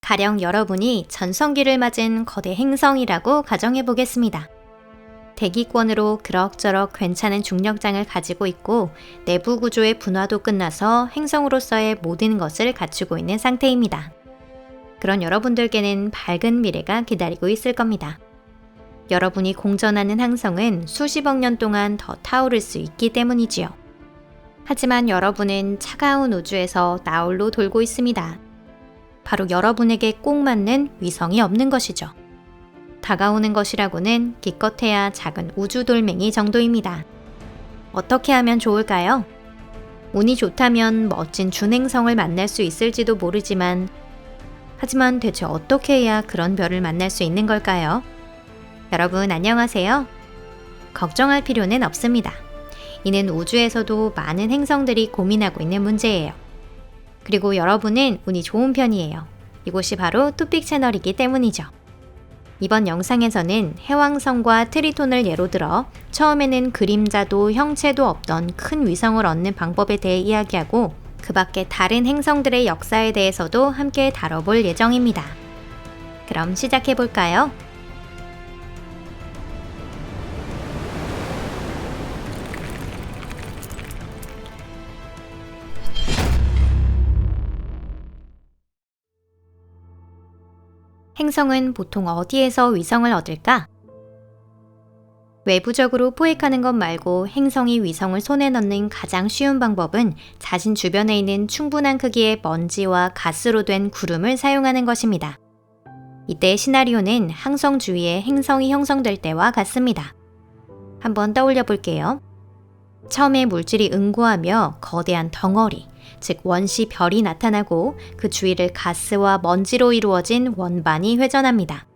가령 여러분이 전성기를 맞은 거대 행성이라고 가정해 보겠습니다. 대기권으로 그럭저럭 괜찮은 중력장을 가지고 있고 내부 구조의 분화도 끝나서 행성으로서의 모든 것을 갖추고 있는 상태입니다. 그런 여러분들께는 밝은 미래가 기다리고 있을 겁니다. 여러분이 공전하는 항성은 수십억 년 동안 더 타오를 수 있기 때문이지요. 하지만 여러분은 차가운 우주에서 나홀로 돌고 있습니다. 바로 여러분에게 꼭 맞는 위성이 없는 것이죠. 다가오는 것이라고는 기껏해야 작은 우주돌멩이 정도입니다. 어떻게 하면 좋을까요? 운이 좋다면 멋진 준행성을 만날 수 있을지도 모르지만 하지만 대체 어떻게 해야 그런 별을 만날 수 있는 걸까요? 여러분 안녕하세요. 걱정할 필요는 없습니다. 이는 우주에서도 많은 행성들이 고민하고 있는 문제예요. 그리고 여러분은 운이 좋은 편이에요. 이곳이 바로 투픽 채널이기 때문이죠. 이번 영상에서는 해왕성과 트리톤을 예로 들어 처음에는 그림자도 형체도 없던 큰 위성을 얻는 방법에 대해 이야기하고 그 밖에 다른 행성들의 역사에 대해서도 함께 다뤄볼 예정입니다. 그럼 시작해볼까요? 행성은 보통 어디에서 위성을 얻을까? 외부적으로 포획하는 것 말고 행성이 위성을 손에 넣는 가장 쉬운 방법은 자신 주변에 있는 충분한 크기의 먼지와 가스로 된 구름을 사용하는 것입니다. 이때의 시나리오는 항성 주위에 행성이 형성될 때와 같습니다. 한번 떠올려 볼게요. 처음에 물질이 응고하며 거대한 덩어리, 즉 원시 별이 나타나고 그 주위를 가스와 먼지로 이루어진 원반이 회전합니다.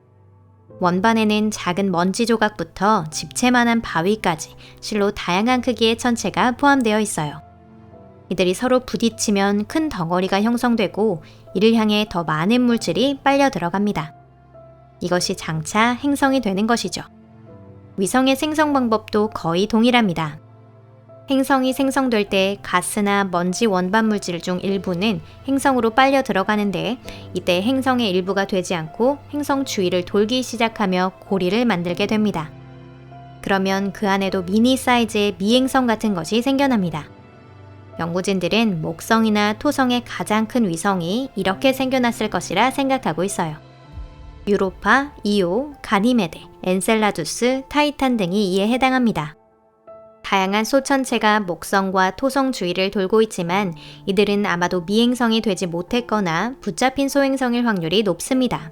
원반에는 작은 먼지 조각부터 집채만한 바위까지 실로 다양한 크기의 천체가 포함되어 있어요. 이들이 서로 부딪히면 큰 덩어리가 형성되고 이를 향해 더 많은 물질이 빨려 들어갑니다. 이것이 장차 행성이 되는 것이죠. 위성의 생성 방법도 거의 동일합니다. 행성이 생성될 때 가스나 먼지 원반 물질 중 일부는 행성으로 빨려 들어가는데 이때 행성의 일부가 되지 않고 행성 주위를 돌기 시작하며 고리를 만들게 됩니다. 그러면 그 안에도 미니 사이즈의 미행성 같은 것이 생겨납니다. 연구진들은 목성이나 토성의 가장 큰 위성이 이렇게 생겨났을 것이라 생각하고 있어요. 유로파, 이오, 가니메데, 엔셀라두스, 타이탄 등이 이에 해당합니다. 다양한 소천체가 목성과 토성 주위를 돌고 있지만 이들은 아마도 미행성이 되지 못했거나 붙잡힌 소행성일 확률이 높습니다.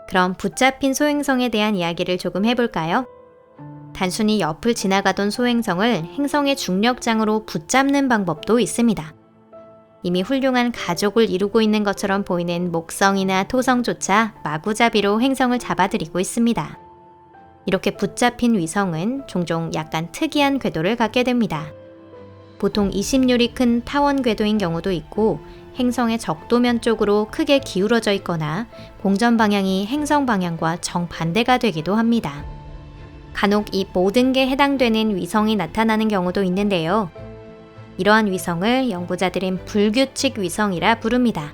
그럼 붙잡힌 소행성에 대한 이야기를 조금 해볼까요? 단순히 옆을 지나가던 소행성을 행성의 중력장으로 붙잡는 방법도 있습니다. 이미 훌륭한 가족을 이루고 있는 것처럼 보이는 목성이나 토성조차 마구잡이로 행성을 잡아들이고 있습니다. 이렇게 붙잡힌 위성은 종종 약간 특이한 궤도를 갖게 됩니다. 보통 20률이 큰 타원 궤도인 경우도 있고 행성의 적도면 쪽으로 크게 기울어져 있거나 공전 방향이 행성 방향과 정반대가 되기도 합니다. 간혹 이 모든 게 해당되는 위성이 나타나는 경우도 있는데요. 이러한 위성을 연구자들은 불규칙 위성이라 부릅니다.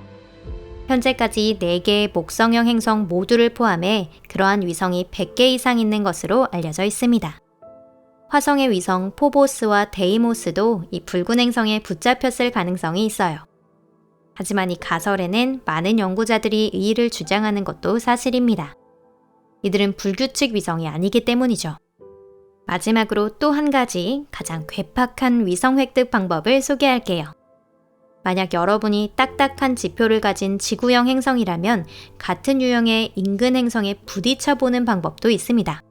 현재까지 4개의 목성형 행성 모두를 포함해 그러한 위성이 100개 이상 있는 것으로 알려져 있습니다. 화성의 위성 포보스와 데이모스도 이 붉은 행성에 붙잡혔을 가능성이 있어요. 하지만 이 가설에는 많은 연구자들이 의의를 주장하는 것도 사실입니다. 이들은 불규칙 위성이 아니기 때문이죠. 마지막으로 또 한 가지 가장 괴팍한 위성 획득 방법을 소개할게요. 만약 여러분이 딱딱한 지표를 가진 지구형 행성이라면 같은 유형의 인근 행성에 부딪혀 보는 방법도 있습니다.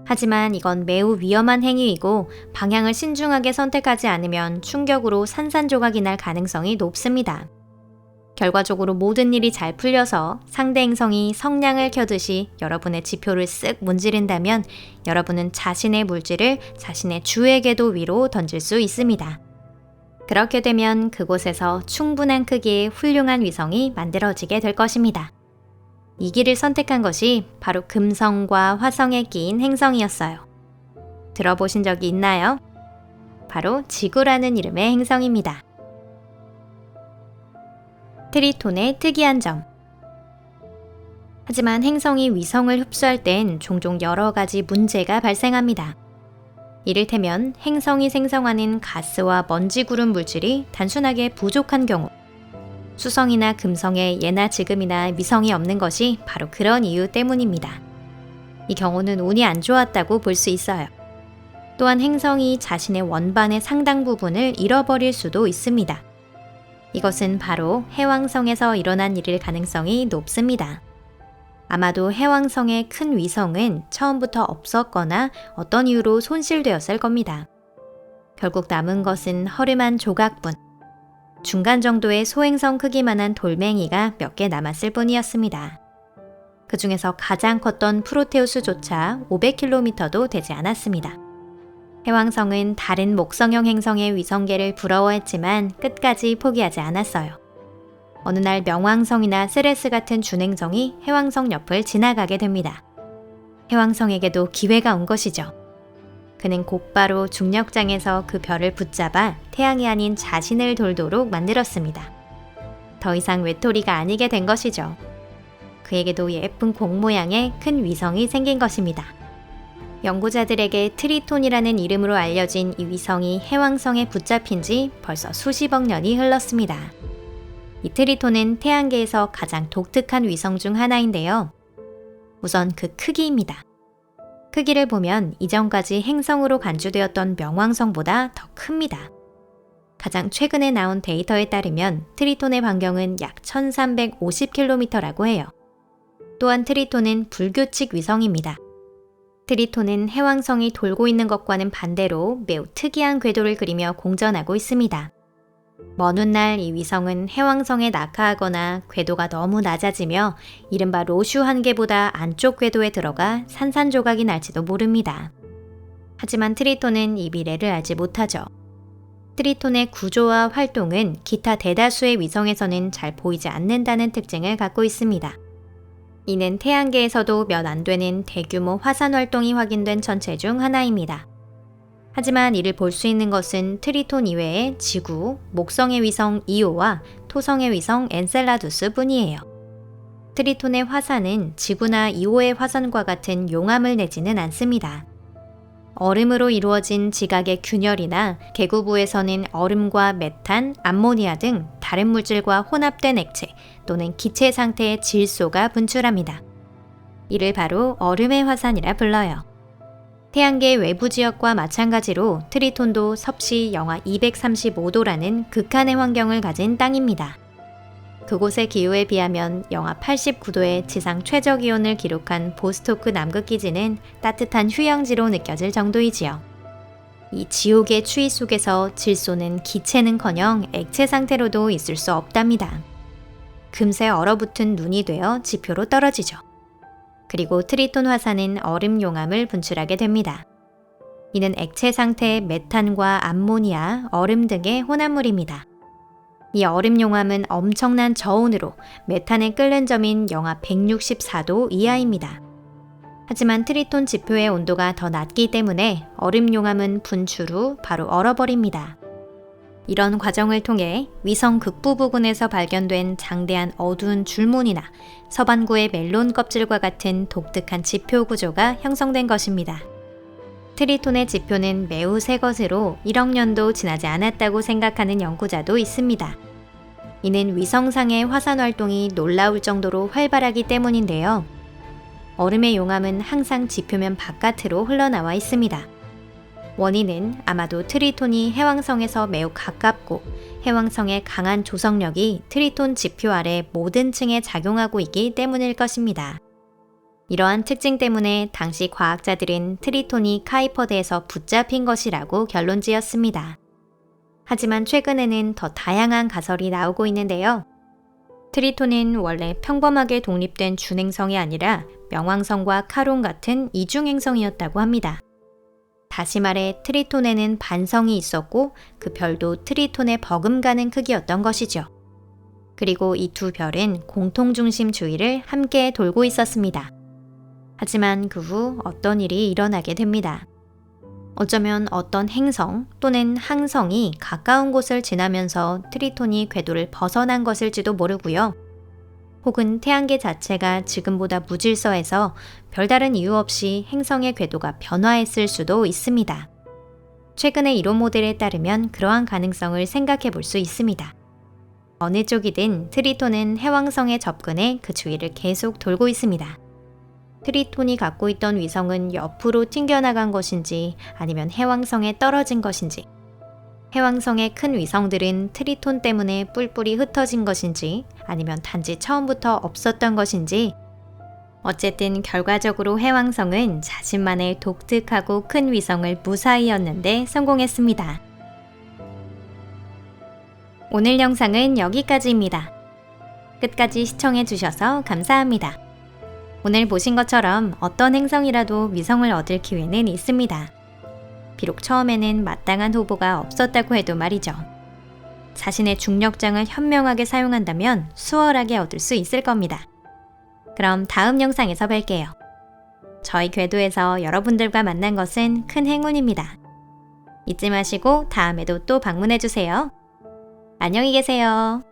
하지만 이건 매우 위험한 행위이고 방향을 신중하게 선택하지 않으면 충격으로 산산조각이 날 가능성이 높습니다. 결과적으로 모든 일이 잘 풀려서 상대 행성이 성냥을 켜듯이 여러분의 지표를 쓱 문지른다면 여러분은 자신의 물질을 자신의 주의 궤도 위로 던질 수 있습니다. 그렇게 되면 그곳에서 충분한 크기의 훌륭한 위성이 만들어지게 될 것입니다. 이 길을 선택한 것이 바로 금성과 화성에 끼인 행성이었어요. 들어보신 적이 있나요? 바로 지구라는 이름의 행성입니다. 트리톤의 특이한 점. 하지만 행성이 위성을 흡수할 땐 종종 여러 가지 문제가 발생합니다. 이를테면 행성이 생성하는 가스와 먼지 구름 물질이 단순하게 부족한 경우, 수성이나 금성에 예나 지금이나 위성이 없는 것이 바로 그런 이유 때문입니다. 이 경우는 운이 안 좋았다고 볼 수 있어요. 또한 행성이 자신의 원반의 상당 부분을 잃어버릴 수도 있습니다. 이것은 바로 해왕성에서 일어난 일일 가능성이 높습니다. 아마도 해왕성의 큰 위성은 처음부터 없었거나 어떤 이유로 손실되었을 겁니다. 결국 남은 것은 허름한 조각뿐, 중간 정도의 소행성 크기만한 돌멩이가 몇 개 남았을 뿐이었습니다. 그 중에서 가장 컸던 프로테우스조차 500km도 되지 않았습니다. 해왕성은 다른 목성형 행성의 위성계를 부러워했지만 끝까지 포기하지 않았어요. 어느 날 명왕성이나 세레스 같은 준행성이 해왕성 옆을 지나가게 됩니다. 해왕성에게도 기회가 온 것이죠. 그는 곧바로 중력장에서 그 별을 붙잡아 태양이 아닌 자신을 돌도록 만들었습니다. 더 이상 외톨이가 아니게 된 것이죠. 그에게도 예쁜 공 모양의 큰 위성이 생긴 것입니다. 연구자들에게 트리톤이라는 이름으로 알려진 이 위성이 해왕성에 붙잡힌 지 벌써 수십억 년이 흘렀습니다. 이 트리톤은 태양계에서 가장 독특한 위성 중 하나인데요. 우선 그 크기입니다. 크기를 보면 이전까지 행성으로 간주되었던 명왕성보다 더 큽니다. 가장 최근에 나온 데이터에 따르면 트리톤의 반경은 약 1350km라고 해요. 또한 트리톤은 불규칙 위성입니다. 트리톤은 해왕성이 돌고 있는 것과는 반대로 매우 특이한 궤도를 그리며 공전하고 있습니다. 먼 훗날 이 위성은 해왕성에 낙하하거나 궤도가 너무 낮아지며 이른바 로슈 한계보다 안쪽 궤도에 들어가 산산조각이 날지도 모릅니다. 하지만 트리톤은 이 미래를 알지 못하죠. 트리톤의 구조와 활동은 기타 대다수의 위성에서는 잘 보이지 않는다는 특징을 갖고 있습니다. 이는 태양계에서도 몇 안 되는 대규모 화산 활동이 확인된 천체 중 하나입니다. 하지만 이를 볼 수 있는 것은 트리톤 이외에 지구, 목성의 위성 이오와 토성의 위성 엔셀라두스 뿐이에요. 트리톤의 화산은 지구나 이오의 화산과 같은 용암을 내지는 않습니다. 얼음으로 이루어진 지각의 균열이나 계구부에서는 얼음과 메탄, 암모니아 등 다른 물질과 혼합된 액체 또는 기체 상태의 질소가 분출합니다. 이를 바로 얼음의 화산이라 불러요. 태양계 외부 지역과 마찬가지로 트리톤도 섭씨 영하 235도라는 극한의 환경을 가진 땅입니다. 그곳의 기후에 비하면 영하 89도의 지상 최저 기온을 기록한 보스토크 남극기지는 따뜻한 휴양지로 느껴질 정도이지요. 이 지옥의 추위 속에서 질소는 기체는커녕 액체 상태로도 있을 수 없답니다. 금세 얼어붙은 눈이 되어 지표로 떨어지죠. 그리고 트리톤 화산은 얼음 용암을 분출하게 됩니다. 이는 액체 상태의 메탄과 암모니아, 얼음 등의 혼합물입니다. 이 얼음 용암은 엄청난 저온으로 메탄의 끓는 점인 영하 164도 이하입니다. 하지만 트리톤 지표의 온도가 더 낮기 때문에 얼음 용암은 분출 후 바로 얼어버립니다. 이런 과정을 통해 위성 극부 부근에서 발견된 장대한 어두운 줄무늬나 서반구의 멜론 껍질과 같은 독특한 지표 구조가 형성된 것입니다. 트리톤의 지표는 매우 새 것으로 1억 년도 지나지 않았다고 생각하는 연구자도 있습니다. 이는 위성상의 화산 활동이 놀라울 정도로 활발하기 때문인데요. 얼음의 용암은 항상 지표면 바깥으로 흘러나와 있습니다. 원인은 아마도 트리톤이 해왕성에서 매우 가깝고 해왕성의 강한 조성력이 트리톤 지표 아래 모든 층에 작용하고 있기 때문일 것입니다. 이러한 특징 때문에 당시 과학자들은 트리톤이 카이퍼드에서 붙잡힌 것이라고 결론지었습니다. 하지만 최근에는 더 다양한 가설이 나오고 있는데요. 트리톤은 원래 평범하게 독립된 준행성이 아니라 명왕성과 카론 같은 이중행성이었다고 합니다. 다시 말해 트리톤에는 반성이 있었고 그 별도 트리톤에 버금가는 크기였던 것이죠. 그리고 이 두 별은 공통중심 주위를 함께 돌고 있었습니다. 하지만 그 후 어떤 일이 일어나게 됩니다. 어쩌면 어떤 행성 또는 항성이 가까운 곳을 지나면서 트리톤이 궤도를 벗어난 것일지도 모르고요. 혹은 태양계 자체가 지금보다 무질서해서 별다른 이유 없이 행성의 궤도가 변화했을 수도 있습니다. 최근의 이론 모델에 따르면 그러한 가능성을 생각해 볼 수 있습니다. 어느 쪽이든 트리톤은 해왕성에 접근해 그 주위를 계속 돌고 있습니다. 트리톤이 갖고 있던 위성은 옆으로 튕겨나간 것인지 아니면 해왕성에 떨어진 것인지, 해왕성의 큰 위성들은 트리톤 때문에 뿔뿔이 흩어진 것인지 아니면 단지 처음부터 없었던 것인지, 어쨌든 결과적으로 해왕성은 자신만의 독특하고 큰 위성을 무사히 였는데 성공했습니다. 오늘 영상은 여기까지입니다. 끝까지 시청해주셔서 감사합니다. 오늘 보신 것처럼 어떤 행성이라도 위성을 얻을 기회는 있습니다. 비록 처음에는 마땅한 후보가 없었다고 해도 말이죠. 자신의 중력장을 현명하게 사용한다면 수월하게 얻을 수 있을 겁니다. 그럼 다음 영상에서 뵐게요. 저희 궤도에서 여러분들과 만난 것은 큰 행운입니다. 잊지 마시고 다음에도 또 방문해주세요. 안녕히 계세요.